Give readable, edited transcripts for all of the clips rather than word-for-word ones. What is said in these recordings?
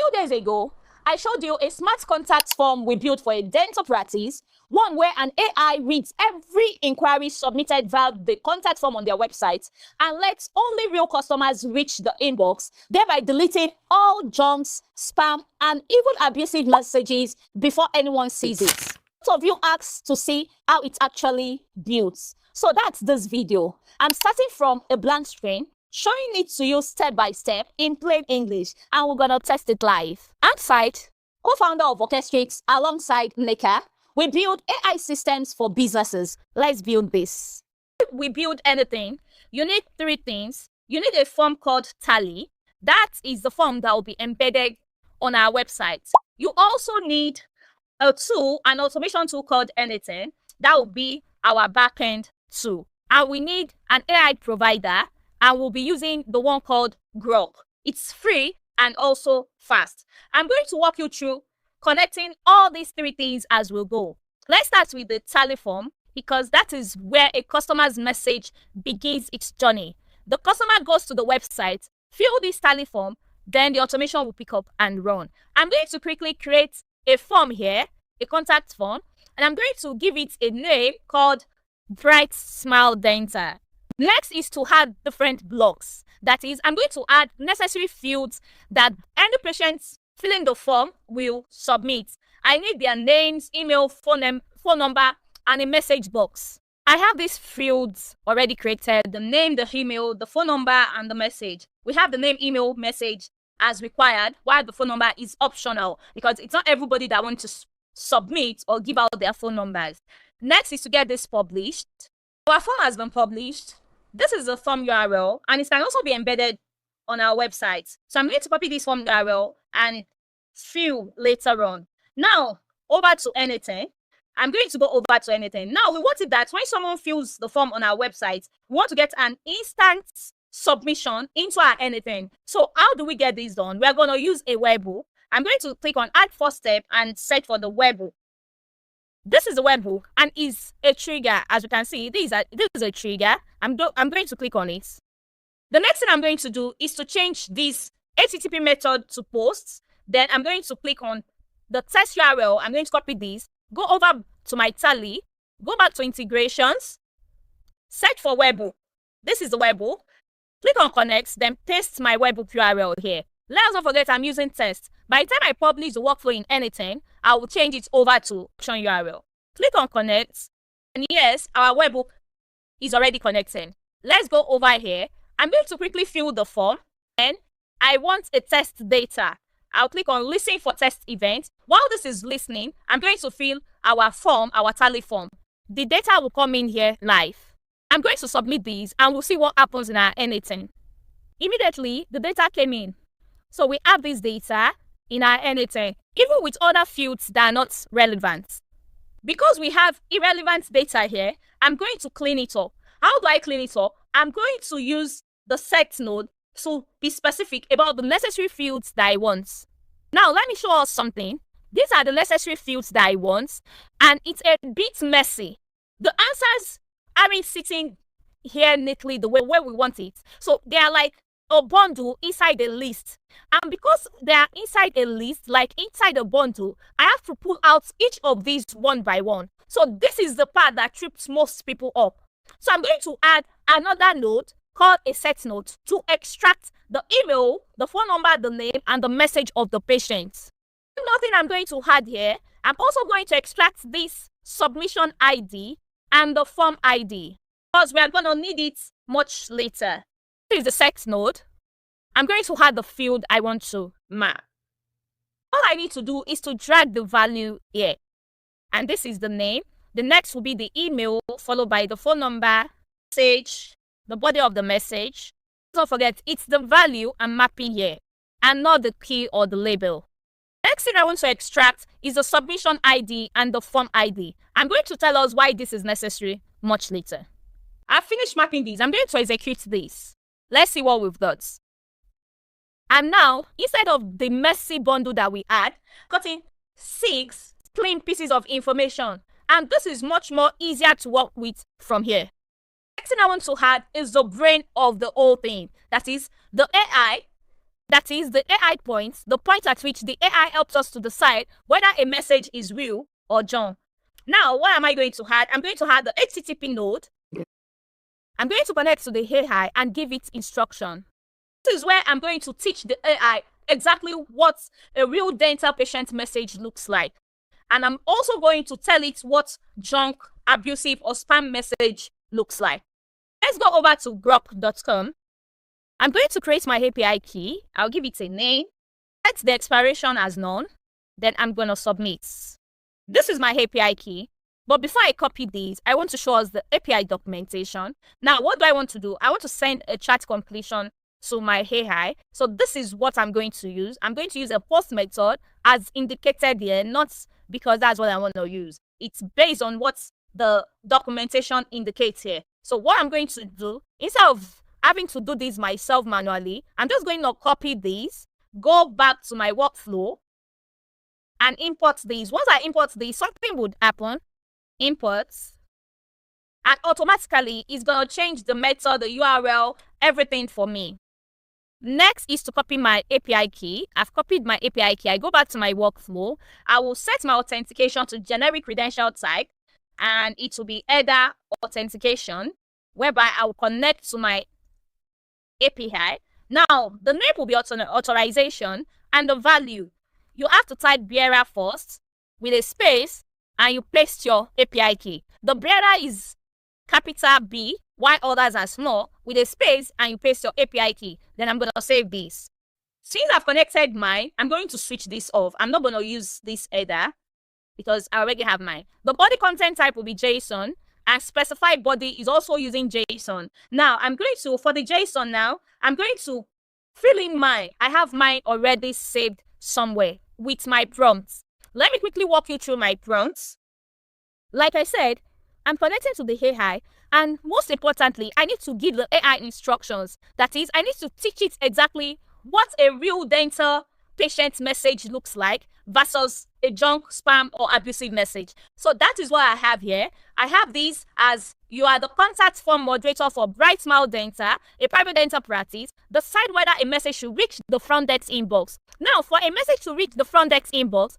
few days ago, I showed you a smart contact form we built for a dental practice, one where an AI reads every inquiry submitted via the contact form on their website and lets only real customers reach the inbox, thereby deleting all junks, spam, and even abusive messages before anyone sees it. Lots of you asked to see how it actually builds. So that's this video. I'm starting from a blank screen, showing it to you step by step in plain English, and we're gonna test it live. Outside, co-founder of Orchestrix alongside Nika, we build AI systems for businesses. Let's build this. If we build anything, you need three things. You need a form called Tally. That is the form that will be embedded on our website. You also need a tool, an automation tool called Anything. That will be our backend tool. And we need an AI provider, and we'll be using the one called Groq. It's free and also fast. I'm going to walk you through connecting all these three things as we'll go. Let's start with the Tally form, because that is where a customer's message begins its journey. The customer goes to the website, fill this Tally form, then the automation will pick up and run. I'm going to quickly create a form here, a contact form, and I'm going to give it a name called Bright Smile Dental. Next is to add different blocks. That is, I'm going to add necessary fields that any patient filling the form will submit. I need their names, email, phone number, and a message box. I have these fields already created: the name, the email, the phone number, and the message. We have the name, email, message as required, while the phone number is optional because it's not everybody that wants to submit or give out their phone numbers. Next is to get this published. Our form has been published. This is the form URL, and it can also be embedded on our website. So I'm going to copy this form URL and fill later on. Now, over to Anything. I'm going to go over to Anything. Now, we want it that when someone fills the form on our website, we want to get an instant submission into our Anything. So how do we get this done? We're going to use a webhook. I'm going to click on Add First Step and search for the webhook. This is a webhook and is a trigger. As you can see, this is a trigger. I'm going to click on it. The next thing I'm going to do is to change this HTTP method to posts. Then I'm going to click on the test URL. I'm going to copy this, go over to my Tally, go back to integrations, search for webhook. This is the webhook. Click on connect, then paste my webhook URL here. Let's not forget I'm using test. By the time I publish the workflow in Anything, I will change it over to option URL. Click on connect, and yes, our webhook is already connecting. Let's go over here. I'm going to quickly fill the form, and I want a test data. I'll click on listen for test event. While this is listening, I'm going to fill our form, our Tally form. The data will come in here live. I'm going to submit these, and we'll see what happens in our Anything. Immediately, the data came in. So we have this data in our Anything, even with other fields that are not relevant. Because we have irrelevant data here, I'm going to clean it up. How do I clean it up? I'm going to use the set node to be specific about the necessary fields that I want. Now, let me show us something. These are the necessary fields that I want, and it's a bit messy. The answers aren't sitting here neatly the way we want it. So they are like a bundle inside a list. And because they are inside a list, like inside a bundle, I have to pull out each of these one by one. So this is the part that trips most people up. So I'm going to add another node called a set node to extract the email, the phone number, the name, and the message of the patient. Nothing I'm going to add here. I'm also going to extract this submission ID and the form ID because we are going to need it much later. This is the set node. I'm going to add the field I want to map. All I need to do is to drag the value here. And this is the name. The next will be the email, followed by the phone number, message, the body of the message. Don't forget, it's the value I'm mapping here and not the key or the label. Next thing I want to extract is the submission ID and the form ID. I'm going to tell us why this is necessary much later. I've finished mapping these. I'm going to execute this. Let's see what we've got. And now, instead of the messy bundle that we had, cutting 6 clean pieces of information. And this is much more easier to work with from here. Next thing I want to add is the brain of the whole thing. That is the AI That is, the AI points, the point at which the AI helps us to decide whether a message is real or junk. Now, what am I going to add? I'm going to add the HTTP node. I'm going to connect to the AI and give it instruction. This is where I'm going to teach the AI exactly what a real dental patient message looks like. And I'm also going to tell it what junk, abusive, or spam message looks like. Let's go over to Groq.com. I'm going to create my API key. I'll give it a name. Set the expiration as none. Then I'm going to submit. This is my API key. But before I copy these, I want to show us the API documentation. Now, what do I want to do? I want to send a chat completion to my AI. So this is what I'm going to use. I'm going to use a post method as indicated here, not because that's what I want to use. It's based on what the documentation indicates here. So what I'm going to do, instead of having to do this myself manually, I'm just going to copy these, go back to my workflow, and import these. Once I import these, something would happen. Imports, and automatically it's going to change the method, the URL, everything for me. Next is to copy my API key. I've copied my API key. I go back to my workflow. I will set my authentication to generic credential type, and it will be header authentication, whereby I will connect to my API. Now, the name will be authorization, and the value, you have to type bearer first with a space, and you paste your API key. The bearer is capital B, while others are small, with a space, and you paste your API key. Then I'm going to save this. Since I've connected mine, I'm going to switch this off. I'm not going to use this header because I already have mine. The body content type will be JSON, and specified body is also using JSON. Now, I'm going to, for the JSON now, I'm going to fill in mine. I have mine already saved somewhere with my prompts. Let me quickly walk you through my prompts. Like I said, I'm connecting to the AI, and most importantly, I need to give the AI instructions. That is, I need to teach it exactly what a real dental patient message looks like versus a junk, spam, or abusive message. So that is what I have here. I have these as: you are the contact form moderator for Bright Smile Dental, a private dental practice. Decide whether a message should reach the front desk inbox. Now, for a message to reach the front desk inbox,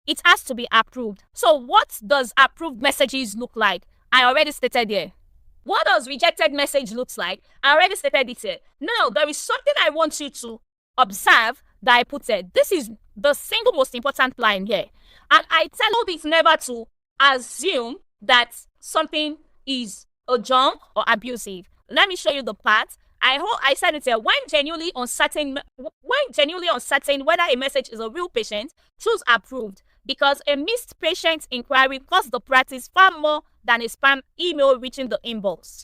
it has to be approved. So what does approved messages look like? I already stated here. What does rejected message looks like? I already stated it here. Now, there is something I want you to observe that I put here. This is the single most important line here. And I tell you this never to assume that something is a junk or abusive. Let me show you the part. I said it here. When genuinely uncertain whether a message is a real patient, choose approved, because a missed patient inquiry costs the practice far more than a spam email reaching the inbox.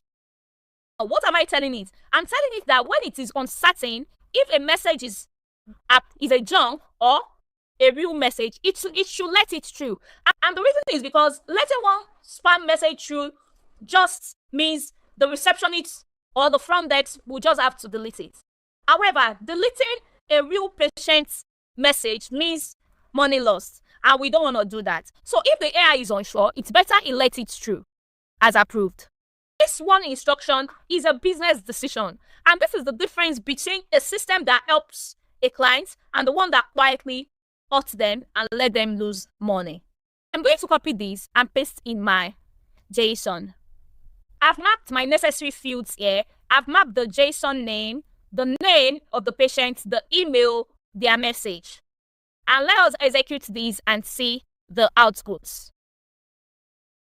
What am I telling it? I'm telling it that when it is uncertain if a message is a junk or a real message, it should let it through. And the reason is because letting one spam message through just means the receptionist or the front desk will just have to delete it. However, deleting a real patient's message means money lost, and we don't want to do that. So if the AI is unsure, it's better it let it through as approved. This one instruction is a business decision, and this is the difference between a system that helps a client and the one that quietly hurts them and let them lose money. I'm going to copy this and paste in my JSON. I've mapped my necessary fields here. I've mapped the JSON name, the name of the patient, the email, their message. And let us execute these and see the outputs.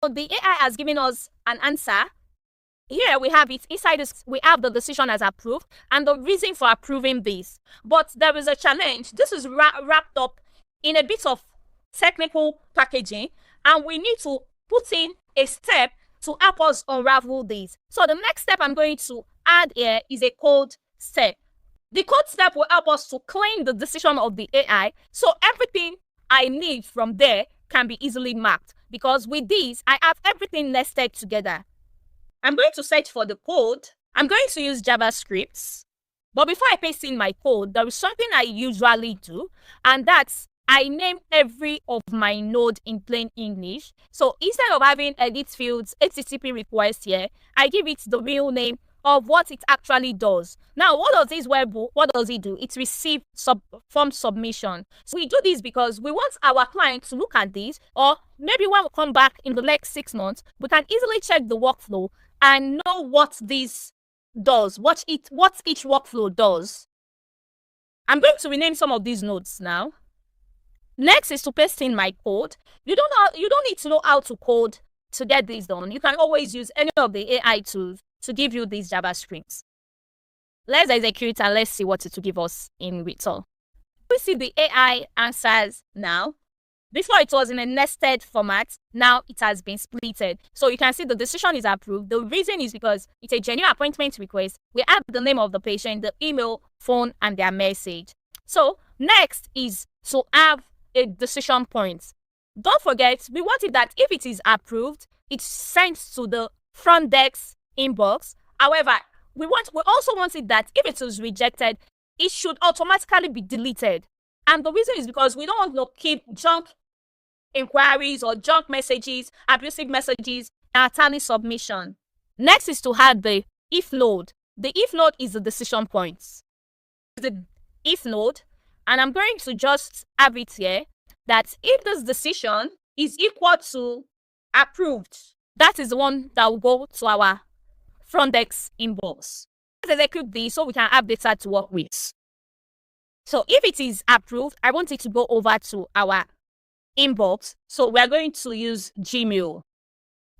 So the AI has given us an answer. Here we have it. Inside this, we have the decision as approved and the reason for approving this. But there is a challenge. This is wrapped up in a bit of technical packaging, and we need to put in a step to help us unravel this. So the next step I'm going to add here is a code step. The code step will help us to claim the decision of the AI, so everything I need from there can be easily mapped, because with this, I have everything nested together. I'm going to search for the code. I'm going to use JavaScript. But before I paste in my code, there is something I usually do, and that's I name every of my node in plain English. So instead of having edit fields, HTTP request here, I give it the real name of what it actually does. Now, what does this webhook, what does it do? It receives form submission. So we do this because we want our client to look at this, or maybe when we come back in the next 6 months, we can easily check the workflow and know what this does, what each workflow does. I'm going to rename some of these nodes now. Next is to paste in my code. You don't need to know how to code to get this done. You can always use any of the AI tools to give you these JavaScripts. Let's execute and let's see what it will give us in return. We see the AI answers now. Before it was in a nested format, now it has been splitted. So you can see the decision is approved. The reason is because it's a genuine appointment request. We have the name of the patient, the email, phone, and their message. So next is to have a decision point. Don't forget, we want it that if it is approved, it's sent to the front desk inbox. However, we also want it that if it is rejected, it should automatically be deleted. And the reason is because we don't want to keep junk inquiries or junk messages, abusive messages in our tally submission. Next is to add the if node. The if node is the decision point. The if node, and I'm going to just have it here that if this decision is equal to approved, that is the one that will go to our front desk inbox. Let's execute this so we can have data to work with. So if it is approved, I want it to go over to our inbox. So we're going to use Gmail.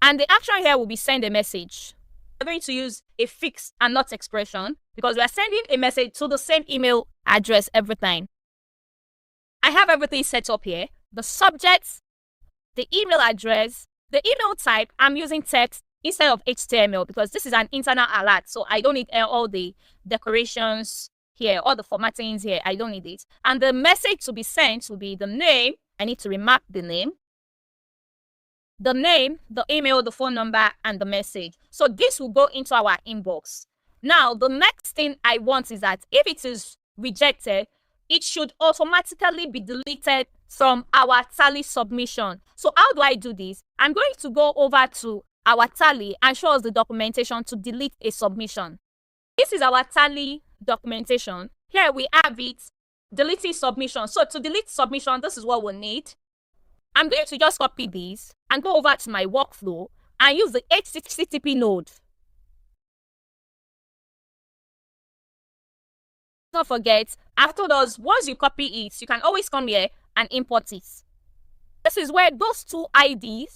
And the action here will be send a message. We're going to use a fix and not expression because we're sending a message to the same email address every time. I have everything set up here. The subject, the email address, the email type, I'm using text instead of HTML because this is an internal alert. So I don't need all the decorations here, all the formattings here. I don't need it. And the message to be sent will be the name. I need to remark the name, the email, the phone number, and the message. So this will go into our inbox. Now, the next thing I want is that if it is rejected, it should automatically be deleted from our tally submission. So how do I do this? I'm going to go over to our tally and show us the documentation to delete a submission. This is our tally documentation. Here we have it, deleting submission. So to delete submission, this is what we need. I'm going to just copy this and go over to my workflow and use the HTTP node. Don't forget, after those, once you copy it, you can always come here and import it. This is where those two ID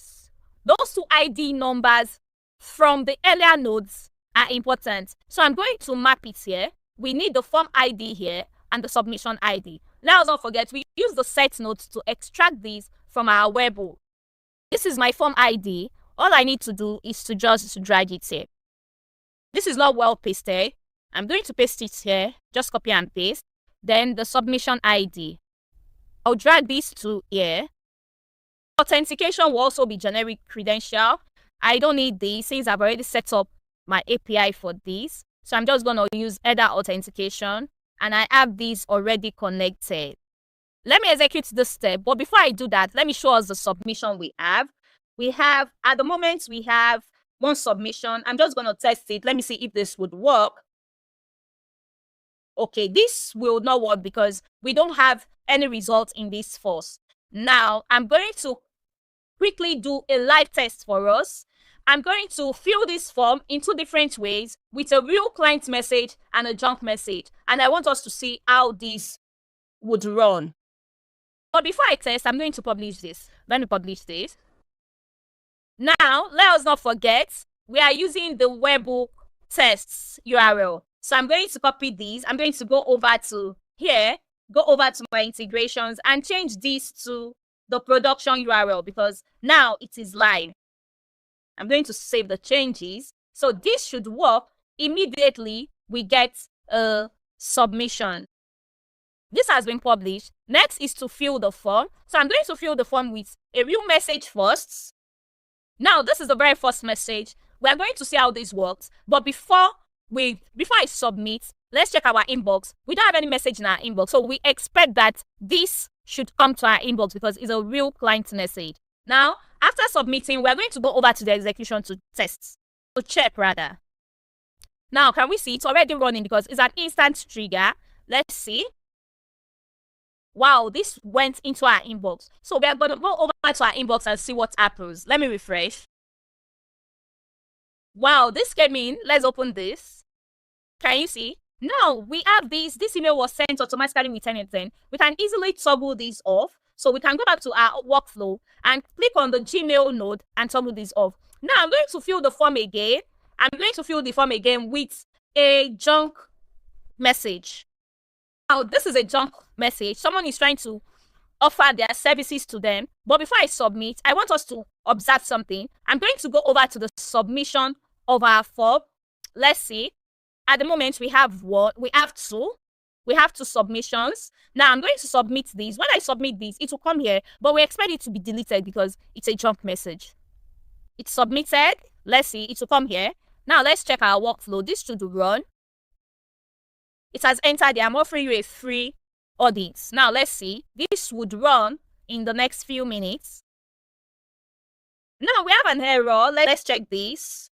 numbers from the earlier nodes are important. So I'm going to map it here. We need the form ID here and the submission ID. Now don't forget, we use the set nodes to extract these from our webhook. This is my form ID. All I need to do is to just drag it here. This is not well pasted. I'm going to paste it here, just copy and paste. Then the submission ID. I'll drag this to here. Authentication will also be generic credential. I don't need this since I've already set up my API for this. So I'm just going to use header authentication and I have this already connected. Let me execute this step. But before I do that, let me show us the submission we have. At the moment, we have one submission. I'm just going to test it. Let me see if this would work. Okay, this will not work because we don't have any result in this first. Now, I'm going to quickly do a live test for us. I'm going to fill this form in 2 different ways with a real client message and a junk message. And I want us to see how this would run. But before I test, I'm going to publish this. Let me publish this. Now, let us not forget, we are using the webhook tests URL. So I'm going to copy these. I'm going to go over to here, go over to my integrations and change this to the production URL because now it is live. I'm going to save the changes. So this should work. Immediately, we get a submission. This has been published. Next is to fill the form. So I'm going to fill the form with a real message first. Now, this is the very first message. We're going to see how this works. But before I submit, let's check our inbox. We don't have any message in our inbox. So we expect that this should come to our inbox because it's a real client message. Now, after submitting, we're going to go over to the execution to check rather. Now, can we see it's already running because it's an instant trigger? Let's see. Wow, this went into our inbox. So we are going to go over to our inbox and see what happens. Let me refresh. Wow, this came in. Let's open this. Can you see? Now we have this. This email was sent automatically with anything. We can easily toggle this off. So we can go back to our workflow and click on the Gmail node and toggle this off. Now I'm going to fill the form again. I'm going to fill the form again with a junk message. Now this is a junk message. Someone is trying to offer their services to them. But before I submit, I want us to observe something. I'm going to go over to the submission of our form. Let's see. At the moment, we have what? We have two. We have two submissions. Now, I'm going to submit these. When I submit these, it will come here, but we expect it to be deleted because it's a junk message. It's submitted. Let's see. It will come here. Now, let's check our workflow. This should run. It has entered there. I'm offering you a free audit. Now, let's see. This would run in the next few minutes. Now, we have an error. Let's check this.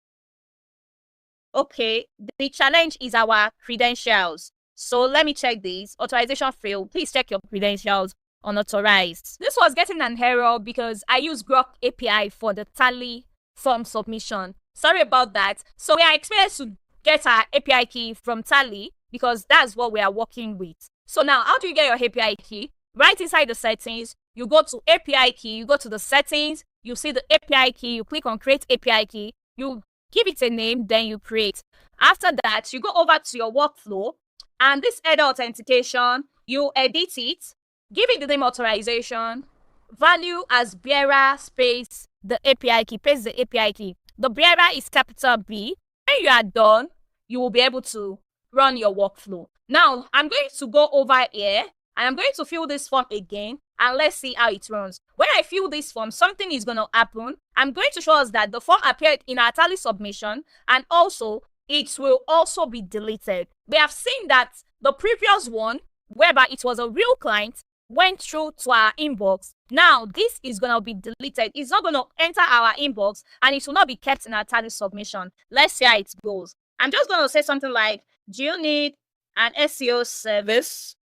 Okay, the challenge is our credentials. So let me check this. Authorization failed. Please check your credentials unauthorized. This was getting an error because I use Groq API for the Tally form submission. Sorry about that. So we are expected to get our API key from Tally because that's what we are working with. So now, how do you get your API key? Right inside the settings, you go to API key, you go to the settings, you see the API key, you click on create API key, you give it a name, then you create. After that, you go over to your workflow and this header authentication, you edit it, give it the name authorization, value as bearer space the API key, paste the API key. The bearer is capital B. When you are done, you will be able to run your workflow. Now, I'm going to go over here and I'm going to fill this form again and let's see how it runs. When I fill this form, something is going to happen. I'm going to show us that the form appeared in our Tally submission and also it will also be deleted. We have seen that the previous one, whereby it was a real client, went through to our inbox. Now, this is going to be deleted. It's not going to enter our inbox and it will not be kept in our Tally submission. Let's see how it goes. I'm just going to say something like, do you need an SEO service?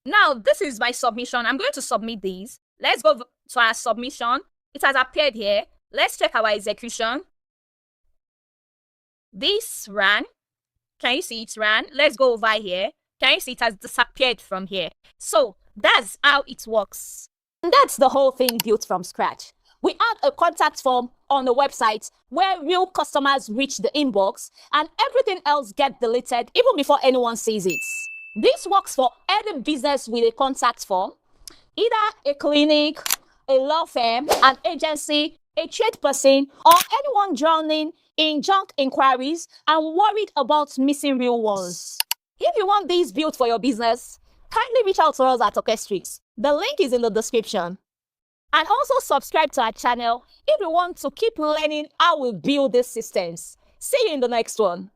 Now, this is my submission. I'm going to submit these. Let's go to our submission. It has appeared here. Let's check our execution. This ran. Can you see it ran? Let's go over here. Can you see it has disappeared from here? So that's how it works. And that's the whole thing built from scratch. We add a contact form on the website where real customers reach the inbox and everything else gets deleted even before anyone sees it. This works for any business with a contact form, either a clinic, a law firm, an agency, a trade person, or anyone drowning in junk inquiries and worried about missing real ones. If you want these built for your business, kindly reach out to us at Orchestrix. The link is in the description. And also subscribe to our channel if you want to keep learning how we build these systems. See you in the next one.